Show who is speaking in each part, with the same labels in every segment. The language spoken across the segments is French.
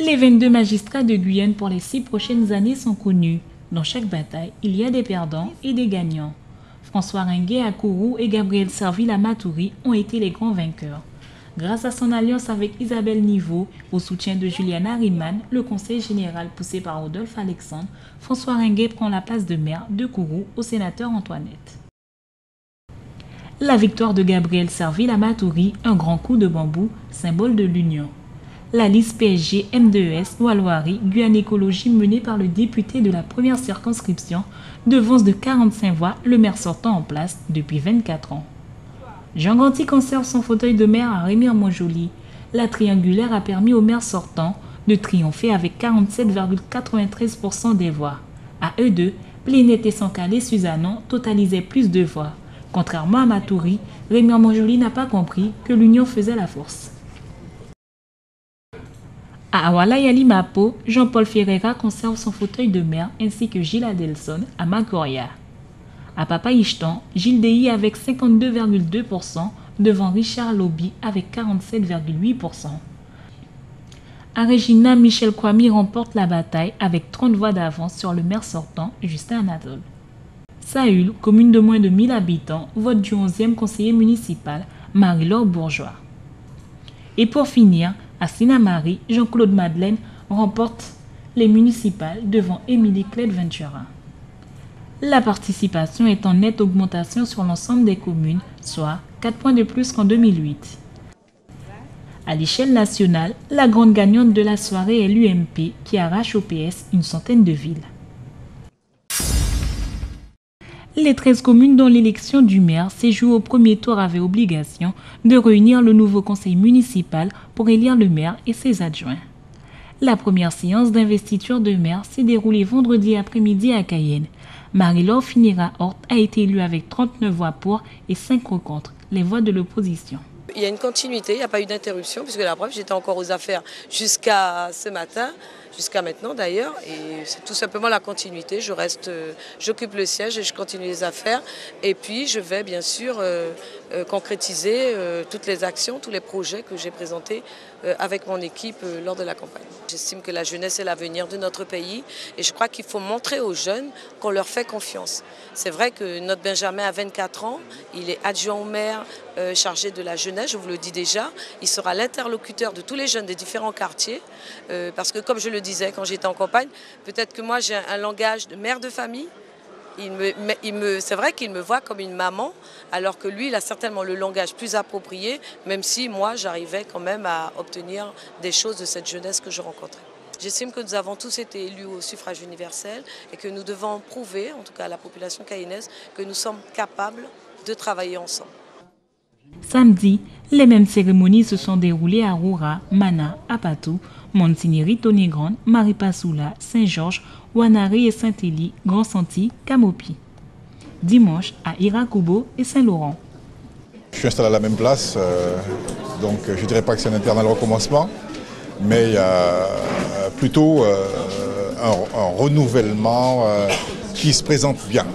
Speaker 1: Les 22 magistrats de Guyane pour les 6 prochaines années sont connus. Dans chaque bataille, il y a des perdants et des gagnants. François Ringuet à Kourou et Gabriel Serville à Matoury ont été les grands vainqueurs. Grâce à son alliance avec Isabelle Niveau, au soutien de Juliana Riemann, le conseil général poussé par Rodolphe Alexandre, François Ringuet prend la place de maire de Kourou au sénateur Antoinette. La victoire de Gabriel Serville à Matoury, un grand coup de bambou, symbole de l'union. La liste PSG M2S Oualouari Guyane Écologie menée par le député de la première circonscription devance de 45 voix le maire sortant en place depuis 24 ans. Jean Ganty conserve son fauteuil de maire à Remire-Montjoly. La triangulaire a permis au maire sortant de triompher avec 47,93% des voix. À eux deux, Plénette et Sankale Suzanon totalisaient plus de voix. Contrairement à Matoury, Remire-Montjoly n'a pas compris que l'union faisait la force. À Awala Mapo, Jean-Paul Ferreira conserve son fauteuil de maire ainsi que Gilles Adelson à Makoria. À Papaïchtan, Gilles Dehi avec 52,2% devant Richard Lobby avec 47,8%. À Regina, Michel Kwame remporte la bataille avec 30 voix d'avance sur le maire sortant, Justin Anatole. Saül, commune de moins de 1000 habitants, vote du 11e conseiller municipal, Marie-Laure Bourgeois. Et pour finir, à Sinamari, Jean-Claude Madeleine remporte les municipales devant Émilie Clède Ventura. La participation est en nette augmentation sur l'ensemble des communes, soit 4 points de plus qu'en 2008. À l'échelle nationale, la grande gagnante de la soirée est l'UMP qui arrache au PS une centaine de villes. Les 13 communes dont l'élection du maire s'est jouée au premier tour avaient obligation de réunir le nouveau conseil municipal pour élire le maire et ses adjoints. La première séance d'investiture de maire s'est déroulée vendredi après-midi à Cayenne. Marie-Laure Finira-Hort a été élue avec 39 voix pour et 5 contre, les voix de l'opposition.
Speaker 2: Il y a une continuité, il n'y a pas eu d'interruption, puisque la preuve, j'étais encore aux affaires jusqu'à ce matin, jusqu'à maintenant d'ailleurs, et c'est tout simplement la continuité. J'occupe le siège et je continue les affaires, et puis je vais bien sûr concrétiser toutes les actions, tous les projets que j'ai présentés avec mon équipe lors de la campagne. J'estime que la jeunesse est l'avenir de notre pays, et je crois qu'il faut montrer aux jeunes qu'on leur fait confiance. C'est vrai que notre Benjamin a 24 ans, il est adjoint au maire, chargé de la jeunesse, je vous le dis déjà. Il sera l'interlocuteur de tous les jeunes des différents quartiers, parce que comme je le disais quand j'étais en campagne, peut-être que moi j'ai un langage de mère de famille. C'est vrai qu'il me voit comme une maman, alors que lui, il a certainement le langage plus approprié, même si moi, j'arrivais quand même à obtenir des choses de cette jeunesse que je rencontrais. J'estime que nous avons tous été élus au suffrage universel et que nous devons prouver, en tout cas à la population cayennaise, que nous sommes capables de travailler ensemble.
Speaker 1: Samedi, les mêmes cérémonies se sont déroulées à Roura, Mana, Apatou, Montigny, Tony-Grande, Maripasoula, Saint-Georges, Ouanari et Saint-Élie, Grand-Santi, Camopi. Dimanche, à Irakubo et Saint-Laurent.
Speaker 3: Je suis installé à la même place, donc je ne dirais pas que c'est un éternel recommencement, mais il y a plutôt un renouvellement qui se présente bien.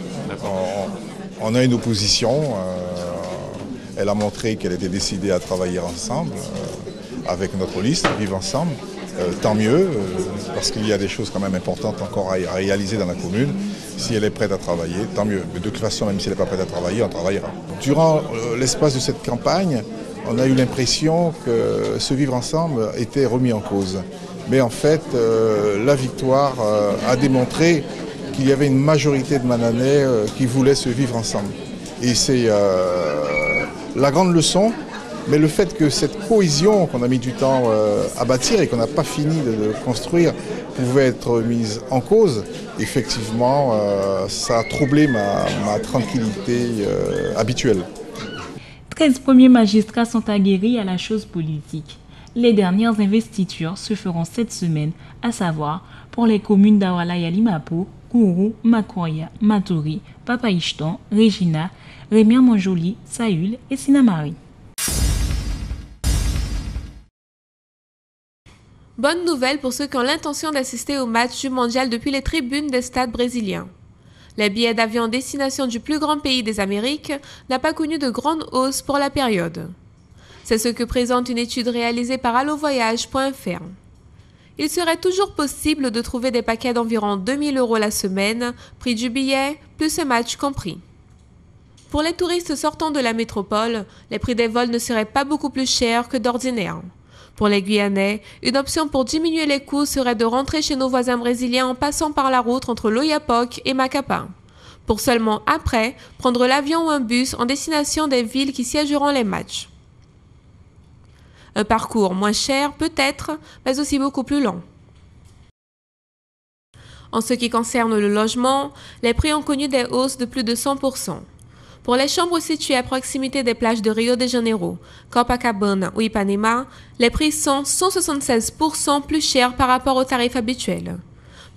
Speaker 3: On a une opposition, elle a montré qu'elle était décidée à travailler ensemble, avec notre liste, vivre ensemble. Tant mieux, parce qu'il y a des choses quand même importantes encore à réaliser dans la commune. Si elle est prête à travailler, tant mieux. Mais de toute façon, même si elle n'est pas prête à travailler, on travaillera. Durant l'espace de cette campagne, on a eu l'impression que ce vivre ensemble était remis en cause. Mais en fait, la victoire a démontré qu'il y avait une majorité de Mananais qui voulaient se vivre ensemble. Et c'est la grande leçon. Mais le fait que cette cohésion qu'on a mis du temps à bâtir et qu'on n'a pas fini de construire pouvait être mise en cause, effectivement, ça a troublé ma tranquillité habituelle.
Speaker 1: 13 premiers magistrats sont aguerris à la chose politique. Les dernières investitures se feront cette semaine, à savoir pour les communes d'Awala Yalimapo, Kourou, Makoria, Matoury, Papaïchtan, Regina, Remire-Montjoly, Saül et Sinamari.
Speaker 4: Bonne nouvelle pour ceux qui ont l'intention d'assister au match du mondial depuis les tribunes des stades brésiliens. Les billets d'avion en destination du plus grand pays des Amériques n'a pas connu de grande hausse pour la période. C'est ce que présente une étude réalisée par allovoyage.fr. Il serait toujours possible de trouver des paquets d'environ 2 000 € la semaine, prix du billet, plus un match compris. Pour les touristes sortant de la métropole, les prix des vols ne seraient pas beaucoup plus chers que d'ordinaire. Pour les Guyanais, une option pour diminuer les coûts serait de rentrer chez nos voisins brésiliens en passant par la route entre l'Oyapock et Macapá, pour seulement après prendre l'avion ou un bus en destination des villes qui siégeront les matchs. Un parcours moins cher peut-être, mais aussi beaucoup plus long. En ce qui concerne le logement, les prix ont connu des hausses de plus de 100%. Pour les chambres situées à proximité des plages de Rio de Janeiro, Copacabana ou Ipanema, les prix sont 176% plus chers par rapport aux tarifs habituels.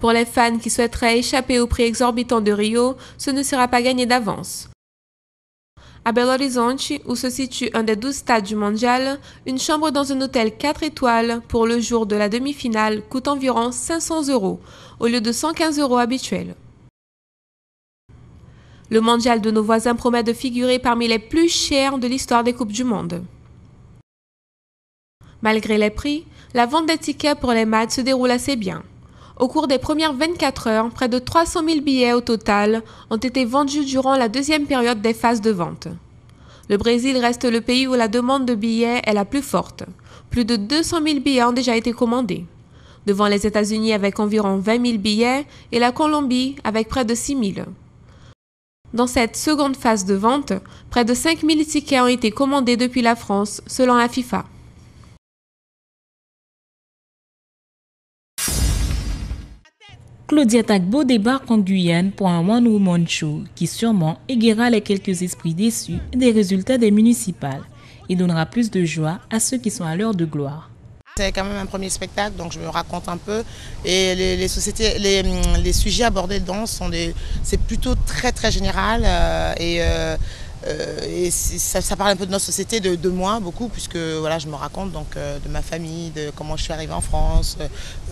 Speaker 4: Pour les fans qui souhaiteraient échapper au prix exorbitant de Rio, ce ne sera pas gagné d'avance. À Belo Horizonte, où se situe un des 12 stades du mondial, une chambre dans un hôtel 4 étoiles pour le jour de la demi-finale coûte environ 500 € au lieu de 115 € habituels. Le mondial de nos voisins promet de figurer parmi les plus chers de l'histoire des Coupes du Monde. Malgré les prix, la vente des tickets pour les matchs se déroule assez bien. Au cours des premières 24 heures, près de 300 000 billets au total ont été vendus durant la deuxième période des phases de vente. Le Brésil reste le pays où la demande de billets est la plus forte. Plus de 200 000 billets ont déjà été commandés, devant les États-Unis avec environ 20 000 billets et la Colombie avec près de 6 000. Dans cette seconde phase de vente, près de 5 000 tickets ont été commandés depuis la France, selon la FIFA.
Speaker 1: Claudia Tagbo débarque en Guyane pour un One Woman Show qui sûrement égayera les quelques esprits déçus des résultats des municipales et donnera plus de joie à ceux qui sont à l'heure de gloire.
Speaker 5: C'est quand même un premier spectacle, donc je me raconte un peu. Et les sujets abordés dedans c'est plutôt très très général. Et ça parle un peu de notre société, de moi beaucoup, puisque voilà, je me raconte donc de ma famille, de comment je suis arrivée en France,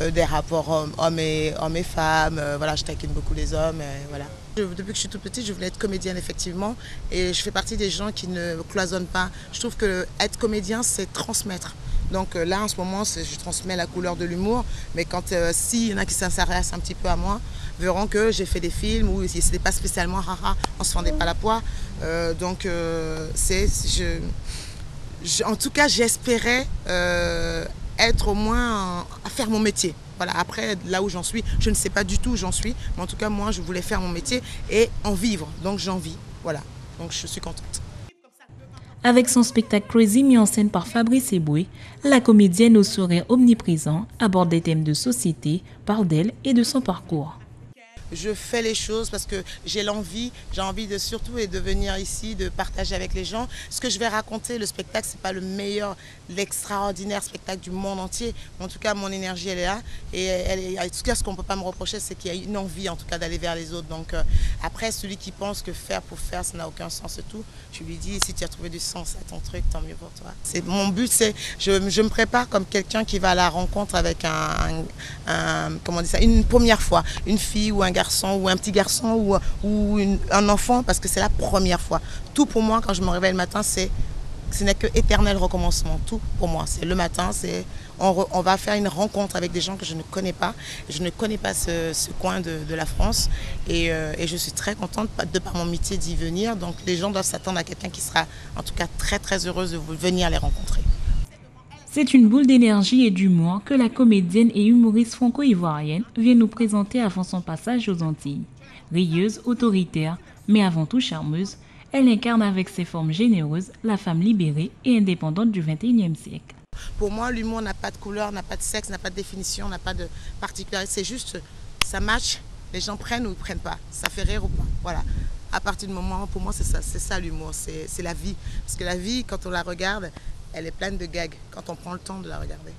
Speaker 5: des rapports hommes et femmes. Voilà, je taquine beaucoup les hommes. Voilà. Depuis que je suis toute petite, je voulais être comédienne effectivement, et je fais partie des gens qui ne cloisonnent pas. Je trouve que être comédien, c'est transmettre. Donc là, en ce moment, je transmets la couleur de l'humour, mais s'il y en a qui s'intéressent un petit peu à moi, verront que j'ai fait des films où ce n'était pas spécialement haha, on se fendait pas la poire. En tout cas, j'espérais être au moins à faire mon métier. Voilà, après, là où j'en suis, je ne sais pas du tout où j'en suis, mais en tout cas, moi, je voulais faire mon métier et en vivre. Donc j'en vis, voilà. Donc je suis contente.
Speaker 1: Avec son spectacle Crazy mis en scène par Fabrice Eboué, la comédienne au sourire omniprésent aborde des thèmes de société, parle d'elle et de son parcours.
Speaker 5: Je fais les choses parce que j'ai envie de surtout de venir ici, de partager avec les gens. Ce que je vais raconter, le spectacle, c'est pas le meilleur, l'extraordinaire spectacle du monde entier. En tout cas, mon énergie, elle est là. Et en tout cas, ce qu'on ne peut pas me reprocher, c'est qu'il y a une envie, en tout cas, d'aller vers les autres. Donc après, celui qui pense que faire pour faire, ça n'a aucun sens et tout, je lui dis, si tu as trouvé du sens à ton truc, tant mieux pour toi. Mon but, c'est, je me prépare comme quelqu'un qui va à la rencontre avec comment on dit ça, une première fois, une fille ou un garçon ou un petit garçon ou un enfant, parce que c'est la première fois. Tout pour moi, quand je me réveille le matin, ce n'est que éternel recommencement. Tout pour moi, c'est le matin, on va faire une rencontre avec des gens que je ne connais pas. Je ne connais pas ce coin de la France et je suis très contente de par mon métier d'y venir. Donc les gens doivent s'attendre à quelqu'un qui sera en tout cas très très heureuse de venir les rencontrer.
Speaker 1: C'est une boule d'énergie et d'humour que la comédienne et humoriste franco-ivoirienne vient nous présenter avant son passage aux Antilles. Rieuse, autoritaire, mais avant tout charmeuse, elle incarne avec ses formes généreuses la femme libérée et indépendante du XXIe siècle.
Speaker 5: Pour moi, l'humour n'a pas de couleur, n'a pas de sexe, n'a pas de définition, n'a pas de particularité. C'est juste, ça match, les gens prennent ou ne prennent pas. Ça fait rire ou pas. Voilà. À partir du moment, pour moi, c'est ça l'humour, c'est la vie. Parce que la vie, quand on la regarde, elle est pleine de gags quand on prend le temps de la regarder.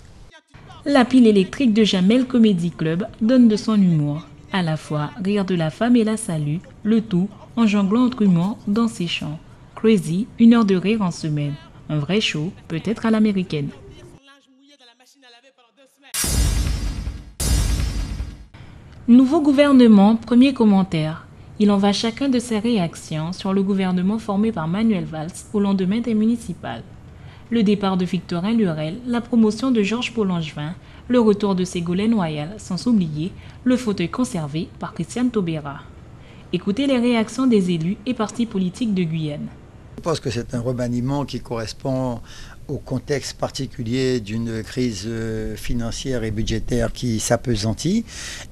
Speaker 1: La pile électrique de Jamel Comedy Club donne de son humour. À la fois rire de la femme et la salue, le tout en jonglant entre humour dans ses chants. Crazy, 1 heure de rire en semaine. Un vrai show, peut-être à l'américaine. Nouveau gouvernement, premier commentaire. Il en va chacun de ses réactions sur le gouvernement formé par Manuel Valls au lendemain des municipales. Le départ de Victorin Lurel, la promotion de Georges Paul Langevin, le retour de Ségolène Royal, sans oublier le fauteuil conservé par Christiane Taubira. Écoutez les réactions des élus et partis politiques de Guyane.
Speaker 6: Je pense que c'est un remaniement qui correspond au contexte particulier d'une crise financière et budgétaire qui s'appesantit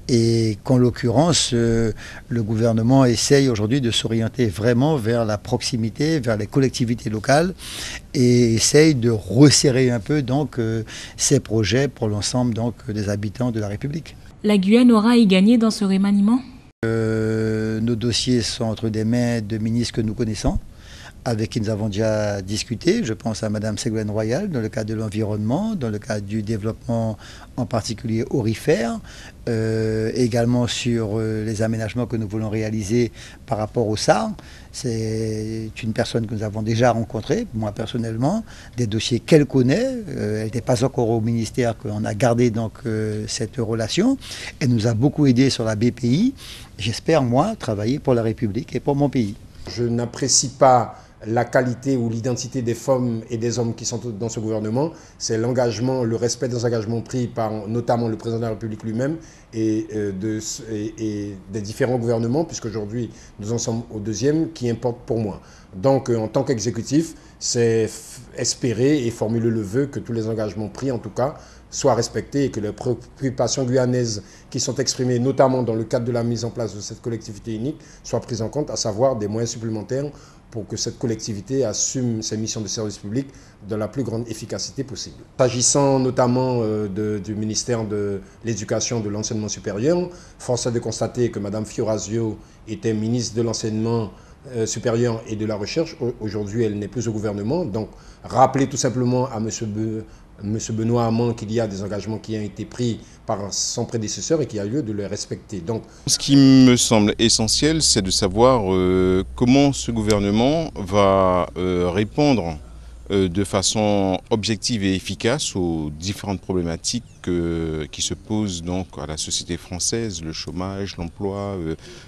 Speaker 6: et qu'en l'occurrence, le gouvernement essaye aujourd'hui de s'orienter vraiment vers la proximité, vers les collectivités locales et essaye de resserrer un peu donc ses projets pour l'ensemble donc des habitants de la République.
Speaker 1: La Guyane aura à y gagner dans ce remaniement ?
Speaker 6: Nos dossiers sont entre des mains de ministres que nous connaissons, avec qui nous avons déjà discuté. Je pense à Mme Ségolène Royal dans le cadre de l'environnement, dans le cadre du développement en particulier aurifère, également sur les aménagements que nous voulons réaliser par rapport au SAR. C'est une personne que nous avons déjà rencontrée, moi personnellement, des dossiers qu'elle connaît. Elle n'était pas encore au ministère qu'on a gardé donc cette relation. Elle nous a beaucoup aidé sur la BPI. J'espère, moi, travailler pour la République et pour mon pays.
Speaker 7: Je n'apprécie pas la qualité ou l'identité des femmes et des hommes qui sont dans ce gouvernement. C'est l'engagement, le respect des engagements pris par notamment le président de la République lui-même et des différents gouvernements, puisqu'aujourd'hui nous en sommes au deuxième, qui importe pour moi. Donc en tant qu'exécutif, c'est espérer et formuler le vœu que tous les engagements pris en tout cas soient respectés et que les préoccupations guyanaises qui sont exprimées notamment dans le cadre de la mise en place de cette collectivité unique soient prises en compte, à savoir des moyens supplémentaires pour que cette collectivité assume ses missions de service public de la plus grande efficacité possible. S'agissant notamment du ministère de l'Éducation et de l'Enseignement supérieur, force est de constater que Mme Fiorazio était ministre de l'Enseignement supérieur et de la Recherche. Aujourd'hui, elle n'est plus au gouvernement. Donc, rappeler tout simplement à M. Benoît Hamon qu'il y a des engagements qui ont été pris par son prédécesseur et qu'il y a lieu de les respecter. Donc,
Speaker 8: ce qui me semble essentiel, c'est de savoir comment ce gouvernement va répondre de façon objective et efficace aux différentes problématiques qui se posent donc à la société française, le chômage, l'emploi,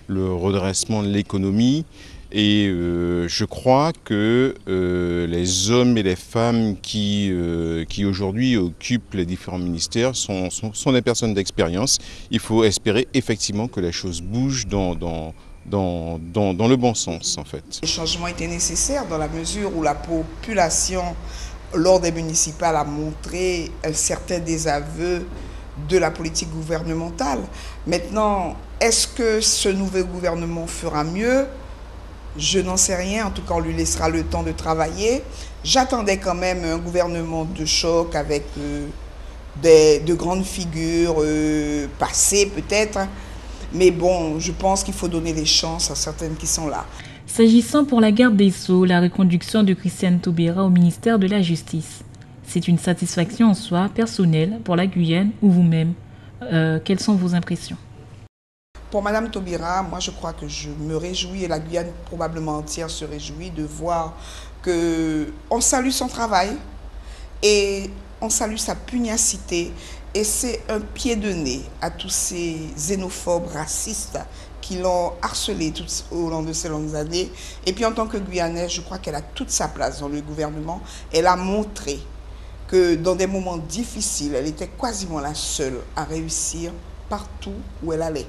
Speaker 8: le redressement de l'économie. Et je crois que les hommes et les femmes qui aujourd'hui occupent les différents ministères sont des personnes d'expérience. Il faut espérer effectivement que les choses bougent dans le bon sens en fait.
Speaker 9: Le changement était nécessaire dans la mesure où la population, lors des municipales, a montré un certain désaveu de la politique gouvernementale. Maintenant, est-ce que ce nouveau gouvernement fera mieux ? Je n'en sais rien, en tout cas on lui laissera le temps de travailler. J'attendais quand même un gouvernement de choc avec de grandes figures passées peut-être. Mais bon, je pense qu'il faut donner les chances à certaines qui sont là.
Speaker 1: S'agissant pour la garde des Sceaux, la reconduction de Christiane Taubira au ministère de la Justice, c'est une satisfaction en soi personnelle pour la Guyane ou vous-même. Quelles sont vos impressions ?
Speaker 9: Pour Mme Taubira, moi je crois que je me réjouis, et la Guyane probablement entière se réjouit de voir qu'on salue son travail et on salue sa pugnacité. Et c'est un pied de nez à tous ces xénophobes racistes qui l'ont harcelé tout au long de ces longues années. Et puis en tant que Guyanaise, je crois qu'elle a toute sa place dans le gouvernement. Elle a montré que dans des moments difficiles, elle était quasiment la seule à réussir partout où elle allait.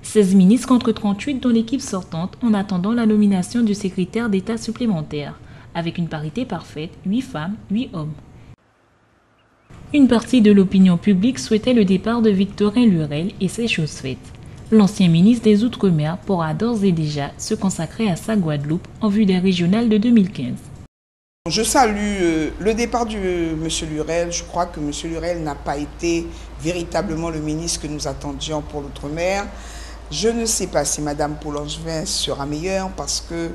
Speaker 1: 16 ministres contre 38 dans l'équipe sortante en attendant la nomination du secrétaire d'État supplémentaire, avec une parité parfaite, 8 femmes, 8 hommes. Une partie de l'opinion publique souhaitait le départ de Victorin Lurel et c'est chose faite. L'ancien ministre des Outre-mer pourra d'ores et déjà se consacrer à sa Guadeloupe en vue des régionales de 2015.
Speaker 9: Je salue le départ de M. Lurel. Je crois que M. Lurel n'a pas été véritablement le ministre que nous attendions pour l'Outre-mer. Je ne sais pas si Mme Paul-Angevin sera meilleure parce que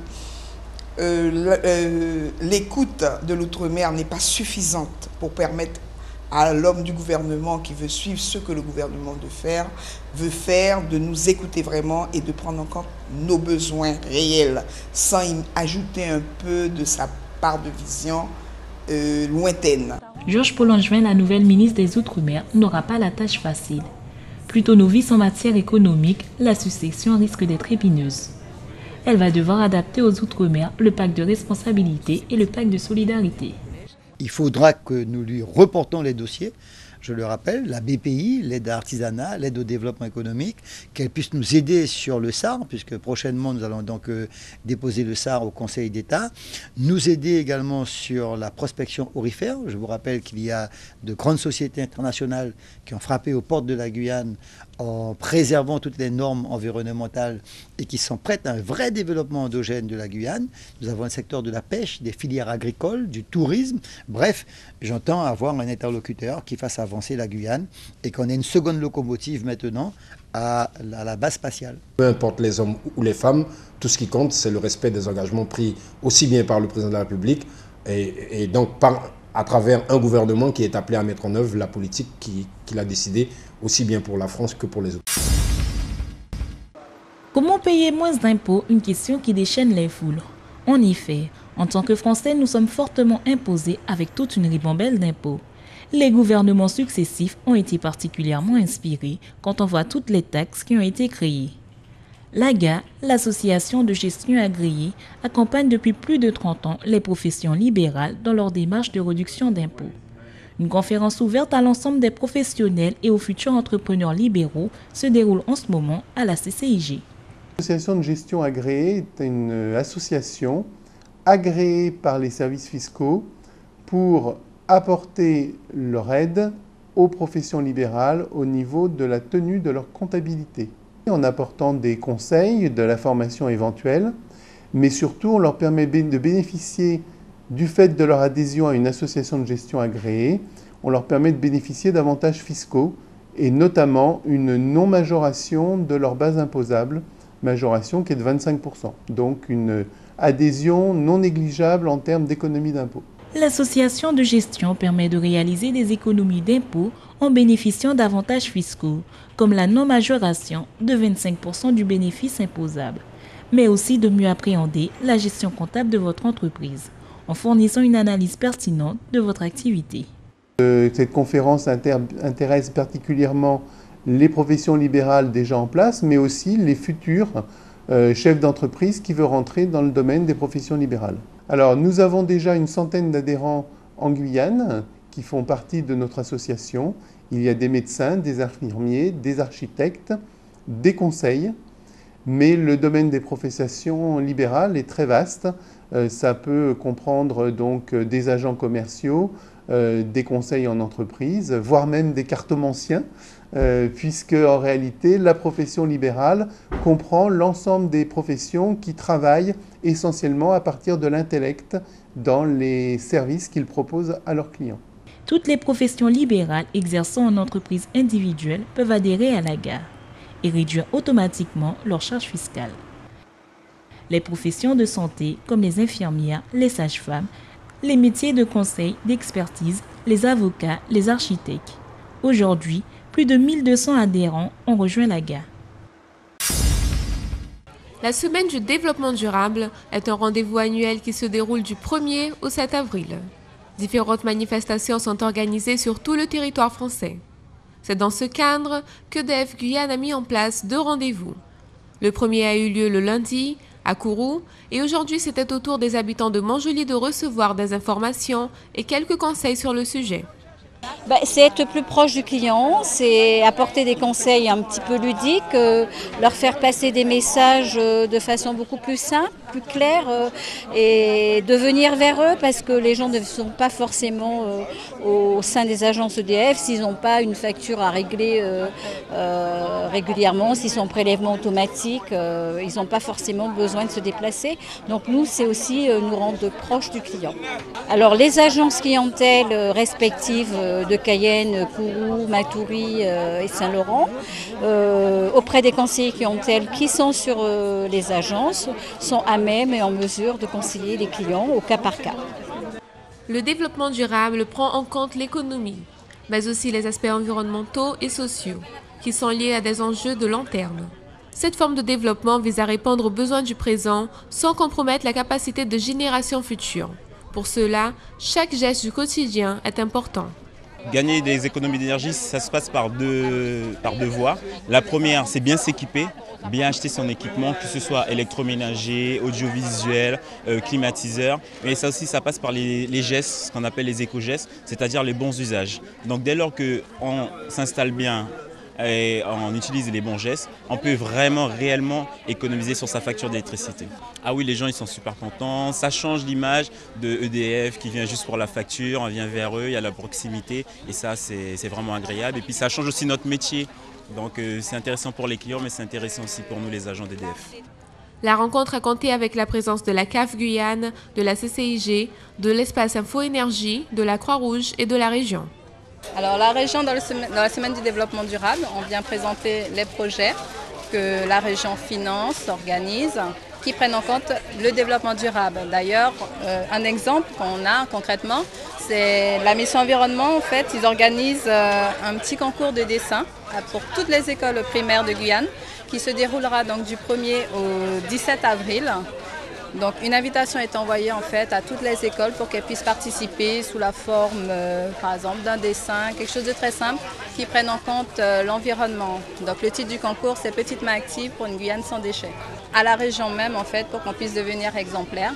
Speaker 9: l'écoute de l'Outre-mer n'est pas suffisante pour permettre à l'homme du gouvernement qui veut suivre ce que le gouvernement veut faire, de nous écouter vraiment et de prendre en compte nos besoins réels sans y ajouter un peu de sa part de vision lointaine.
Speaker 1: Georges Paul-Angevin, la nouvelle ministre des Outre-mer, n'aura pas la tâche facile. Plutôt novice en matière économique, la succession risque d'être épineuse. Elle va devoir adapter aux Outre-mer le pacte de responsabilité et le pacte de solidarité.
Speaker 6: Il faudra que nous lui reportons les dossiers je le rappelle, la BPI, l'aide à l'artisanat, l'aide au développement économique, qu'elle puisse nous aider sur le SAR, puisque prochainement nous allons donc déposer le SAR au Conseil d'État, nous aider également sur la prospection aurifère. Je vous rappelle qu'il y a de grandes sociétés internationales qui ont frappé aux portes de la Guyane en préservant toutes les normes environnementales et qui sont prêtes à un vrai développement endogène de la Guyane. Nous avons le secteur de la pêche, des filières agricoles, du tourisme. Bref, j'entends avoir un interlocuteur qui fasse avancer la Guyane et qu'on ait une seconde locomotive maintenant à la base spatiale.
Speaker 7: Peu importe les hommes ou les femmes, tout ce qui compte, c'est le respect des engagements pris aussi bien par le président de la République et donc à travers un gouvernement qui est appelé à mettre en œuvre la politique qu'il a décidée, aussi bien pour la France que pour les autres.
Speaker 1: Comment payer moins d'impôts? Une question qui déchaîne les foules. En effet, en tant que Français, nous sommes fortement imposés avec toute une ribambelle d'impôts. Les gouvernements successifs ont été particulièrement inspirés quand on voit toutes les taxes qui ont été créées. L'AGA, l'association de gestion agréée, accompagne depuis plus de 30 ans les professions libérales dans leur démarche de réduction d'impôts. Une conférence ouverte à l'ensemble des professionnels et aux futurs entrepreneurs libéraux se déroule en ce moment à la CCIG.
Speaker 10: L'association de gestion agréée est une association agréée par les services fiscaux pour apporter leur aide aux professions libérales au niveau de la tenue de leur comptabilité, en apportant des conseils, de la formation éventuelle, mais surtout on leur permet de bénéficier du fait de leur adhésion à une association de gestion agréée, on leur permet de bénéficier d'avantages fiscaux et notamment une non-majoration de leur base imposable, majoration qui est de 25%, donc une adhésion non négligeable en termes d'économie d'impôt.
Speaker 1: L'association de gestion permet de réaliser des économies d'impôts en bénéficiant d'avantages fiscaux, comme la non-majoration de 25% du bénéfice imposable, mais aussi de mieux appréhender la gestion comptable de votre entreprise, en fournissant une analyse pertinente de votre activité.
Speaker 10: Cette conférence intéresse particulièrement les professions libérales déjà en place, mais aussi les futurs chefs d'entreprise qui veulent rentrer dans le domaine des professions libérales. Alors, nous avons déjà une centaine d'adhérents en Guyane qui font partie de notre association. Il y a des médecins, des infirmiers, des architectes, des conseils, mais le domaine des professions libérales est très vaste. Ça peut comprendre donc des agents commerciaux, des conseils en entreprise, voire même des cartomanciens, puisque en réalité la profession libérale comprend l'ensemble des professions qui travaillent essentiellement à partir de l'intellect dans les services qu'ils proposent à leurs clients.
Speaker 1: Toutes les professions libérales exerçant en entreprise individuelle peuvent adhérer à l'AGA et réduire automatiquement leurs charges fiscales. Les professions de santé comme les infirmières, les sages-femmes, les métiers de conseil, d'expertise, les avocats, les architectes. Aujourd'hui, plus de 1200 adhérents ont rejoint l'AGA.
Speaker 4: La Semaine du développement durable est un rendez-vous annuel qui se déroule du 1er au 7 avril. Différentes manifestations sont organisées sur tout le territoire français. C'est dans ce cadre que DF Guyane a mis en place 2 rendez-vous. Le premier a eu lieu le lundi à Kourou et aujourd'hui c'était au tour des habitants de Montjoly de recevoir des informations et quelques conseils sur le sujet.
Speaker 11: C'est être plus proche du client, c'est apporter des conseils un petit peu ludiques, leur faire passer des messages de façon beaucoup plus simple, plus claire et de venir vers eux parce que les gens ne sont pas forcément au sein des agences EDF s'ils n'ont pas une facture à régler régulièrement, s'ils sont en prélèvement automatique, ils n'ont pas forcément besoin de se déplacer. Donc nous, c'est aussi nous rendre proches du client. Alors les agences clientèle respectives de Cayenne, Kourou, Matoury et Saint-Laurent, auprès des conseillers clientèle qui sont sur les agences, sont à même et en mesure de conseiller les clients au cas par cas.
Speaker 4: Le développement durable prend en compte l'économie, mais aussi les aspects environnementaux et sociaux, qui sont liés à des enjeux de long terme. Cette forme de développement vise à répondre aux besoins du présent sans compromettre la capacité de générations futures. Pour cela, chaque geste du quotidien est important.
Speaker 12: Gagner des économies d'énergie, ça se passe par deux voies. La première, c'est bien s'équiper, bien acheter son équipement, que ce soit électroménager, audiovisuel, climatiseur. Mais ça aussi, ça passe par les gestes, ce qu'on appelle les éco-gestes, c'est-à-dire les bons usages. Donc dès lors qu'on s'installe bien et on utilise les bons gestes, on peut vraiment, réellement économiser sur sa facture d'électricité. Ah oui, les gens ils sont super contents, ça change l'image de EDF qui vient juste pour la facture, on vient vers eux, il y a la proximité et ça c'est vraiment agréable. Et puis ça change aussi notre métier, donc c'est intéressant pour les clients mais c'est intéressant aussi pour nous les agents d'EDF.
Speaker 4: La rencontre a compté avec la présence de la CAF Guyane, de la CCIG, de l'espace Info Énergie, de la Croix-Rouge et de la région.
Speaker 13: Alors la région, dans la semaine du développement durable, on vient présenter les projets que la région finance, organise, qui prennent en compte le développement durable. D'ailleurs, un exemple qu'on a concrètement, c'est la mission environnement. En fait, ils organisent un petit concours de dessin pour toutes les écoles primaires de Guyane, qui se déroulera donc du 1er au 17 avril. Donc une invitation est envoyée en fait à toutes les écoles pour qu'elles puissent participer sous la forme par exemple d'un dessin, quelque chose de très simple qui prenne en compte l'environnement. Donc le titre du concours c'est Petites mains actives pour une Guyane sans déchets. À la région même en fait pour qu'on puisse devenir exemplaire.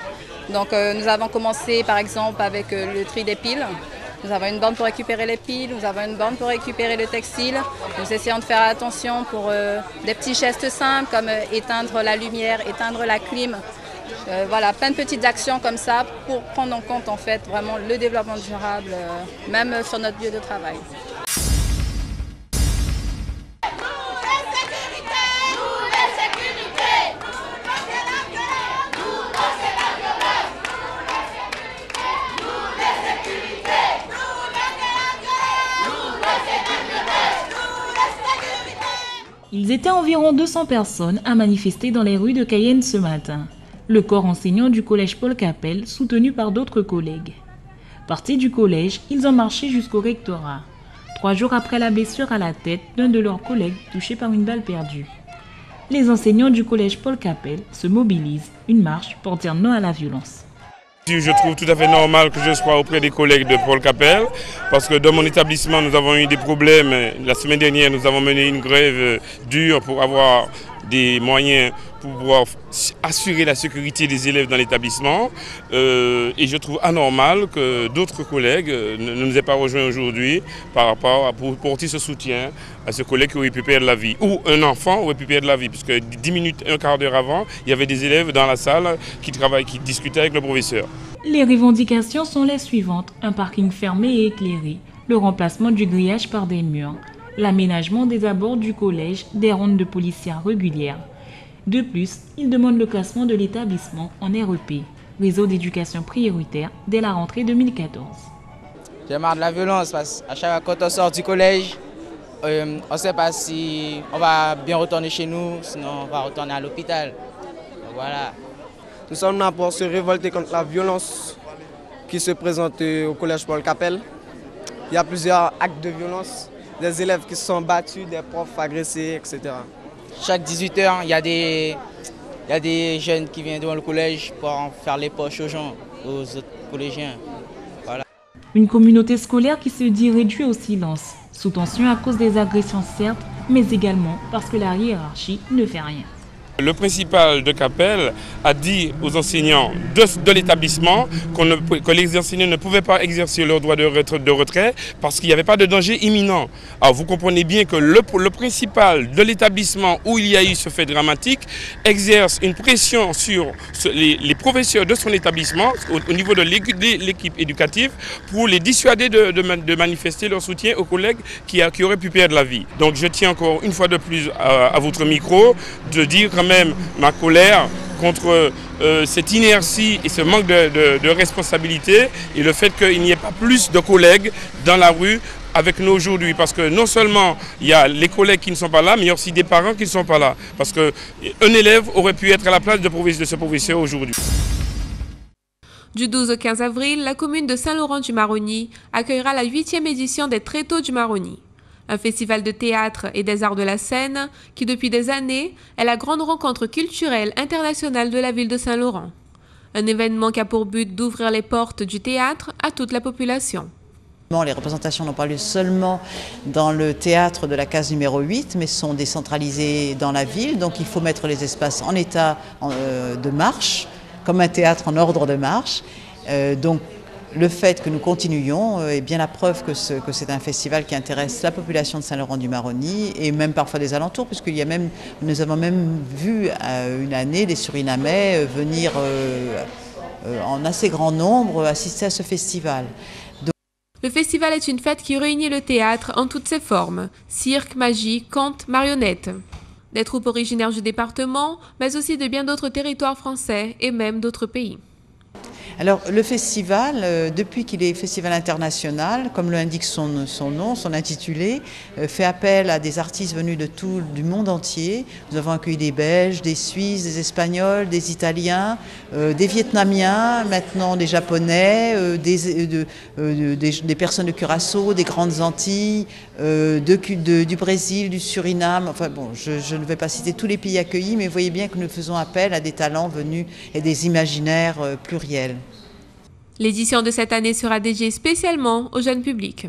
Speaker 13: Donc nous avons commencé par exemple avec le tri des piles. Nous avons une borne pour récupérer les piles, nous avons une borne pour récupérer le textile. Nous essayons de faire attention pour des petits gestes simples comme éteindre la lumière, éteindre la clim. Voilà, plein de petites actions comme ça pour prendre en compte en fait vraiment le développement durable, même sur notre lieu de travail.
Speaker 1: Ils étaient environ 200 personnes à manifester dans les rues de Cayenne ce matin. Le corps enseignant du collège Paul Capel, soutenu par d'autres collègues. Partis du collège, ils ont marché jusqu'au rectorat, 3 jours après la blessure à la tête d'un de leurs collègues touché par une balle perdue. Les enseignants du collège Paul Capel se mobilisent, une marche pour dire non à la violence.
Speaker 14: Je trouve tout à fait normal que je sois auprès des collègues de Paul Capel parce que dans mon établissement nous avons eu des problèmes. La semaine dernière nous avons mené une grève dure pour avoir des moyens pour pouvoir assurer la sécurité des élèves dans l'établissement. Et je trouve anormal que d'autres collègues ne nous aient pas rejoints aujourd'hui par rapport à pour porter ce soutien à ce collègue qui aurait pu perdre la vie. Ou un enfant aurait pu perdre la vie, puisque 10 minutes, un quart d'heure avant, il y avait des élèves dans la salle qui discutaient avec le professeur.
Speaker 1: Les revendications sont les suivantes. Un parking fermé et éclairé, le remplacement du grillage par des murs, l'aménagement des abords du collège, des rondes de policiers régulières. De plus, ils demandent le classement de l'établissement en REP, réseau d'éducation prioritaire, dès la rentrée 2014.
Speaker 15: J'ai marre de la violence parce qu'à chaque fois quand on sort du collège, on ne sait pas si on va bien retourner chez nous, sinon on va retourner à l'hôpital. Voilà.
Speaker 16: Nous sommes là pour se révolter contre la violence qui se présente au collège Paul Capel. Il y a plusieurs actes de violence, des élèves qui se sont battus, des profs agressés, etc.
Speaker 15: Chaque 18h, il y a des jeunes qui viennent devant le collège pour faire les poches aux gens, aux autres collégiens. Voilà.
Speaker 1: Une communauté scolaire qui se dit réduite au silence, sous tension à cause des agressions certes, mais également parce que la hiérarchie ne fait rien.
Speaker 14: Le principal de Capel a dit aux enseignants de l'établissement que les enseignants ne pouvaient pas exercer leur droit de retrait parce qu'il n'y avait pas de danger imminent. Alors vous comprenez bien que le principal de l'établissement où il y a eu ce fait dramatique exerce une pression sur les professeurs de son établissement au niveau de l'équipe éducative pour les dissuader de manifester leur soutien aux collègues qui auraient pu perdre la vie. Donc je tiens encore une fois de plus à votre micro de dire même ma colère contre cette inertie et ce manque de responsabilité et le fait qu'il n'y ait pas plus de collègues dans la rue avec nous aujourd'hui. Parce que non seulement il y a les collègues qui ne sont pas là, mais il y a aussi des parents qui ne sont pas là. Parce qu'un élève aurait pu être à la place de ce professeur aujourd'hui.
Speaker 4: Du 12 au 15 avril, la commune de Saint-Laurent-du-Maroni accueillera la 8e édition des Tréteaux du Maroni. Un festival de théâtre et des arts de la scène qui, depuis des années, est la grande rencontre culturelle internationale de la ville de Saint-Laurent. Un événement qui a pour but d'ouvrir les portes du théâtre à toute la population.
Speaker 17: Les représentations n'ont pas lieu seulement dans le théâtre de la case numéro 8, mais sont décentralisées dans la ville. Donc il faut mettre les espaces en état de marche, comme un théâtre en ordre de marche. Donc le fait que nous continuions est bien la preuve que c'est un festival qui intéresse la population de Saint-Laurent-du-Maroni et même parfois des alentours, puisque nous avons même vu une année des Surinamais venir en assez grand nombre assister à ce festival.
Speaker 4: Le festival est une fête qui réunit le théâtre en toutes ses formes, cirque, magie, conte, marionnettes. Des troupes originaires du département, mais aussi de bien d'autres territoires français et même d'autres pays.
Speaker 17: Alors le festival, depuis qu'il est festival international, comme l'indique son nom, son intitulé, fait appel à des artistes venus du monde entier. Nous avons accueilli des Belges, des Suisses, des Espagnols, des Italiens, des Vietnamiens, maintenant des Japonais, des personnes de Curaçao, des Grandes Antilles, du Brésil, du Suriname. Enfin bon, je ne vais pas citer tous les pays accueillis, mais vous voyez bien que nous faisons appel à des talents venus et des imaginaires pluriels.
Speaker 4: L'édition de cette année sera dédiée spécialement au jeune public.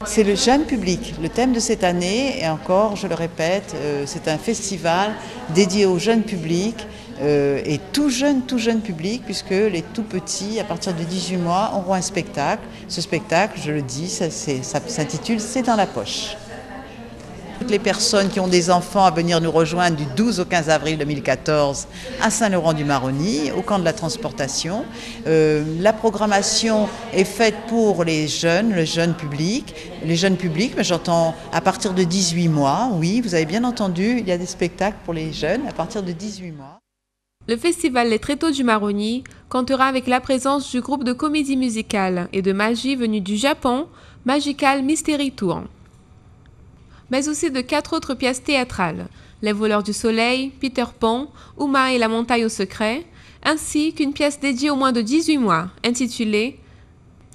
Speaker 17: C'est le jeune public. Le thème de cette année, et encore, je le répète, c'est un festival dédié au jeune public et tout jeune public, puisque les tout petits, à partir de 18 mois, auront un spectacle. Ce spectacle, je le dis, ça s'intitule « C'est dans la poche ». Toutes les personnes qui ont des enfants à venir nous rejoindre du 12 au 15 avril 2014 à Saint-Laurent-du-Maroni, au camp de la transportation. La programmation est faite pour les jeunes, le jeune public. Les jeunes publics, mais j'entends à partir de 18 mois, oui, vous avez bien entendu, il y a des spectacles pour les jeunes à partir de 18 mois.
Speaker 4: Le festival Les Tréteaux du Maroni comptera avec la présence du groupe de comédie musicale et de magie venu du Japon, Magical Mystery Tour, mais aussi de 4 autres pièces théâtrales, Les Voleurs du Soleil, Peter Pan, Uma et la Montagne au Secret, ainsi qu'une pièce dédiée aux moins de 18 mois, intitulée «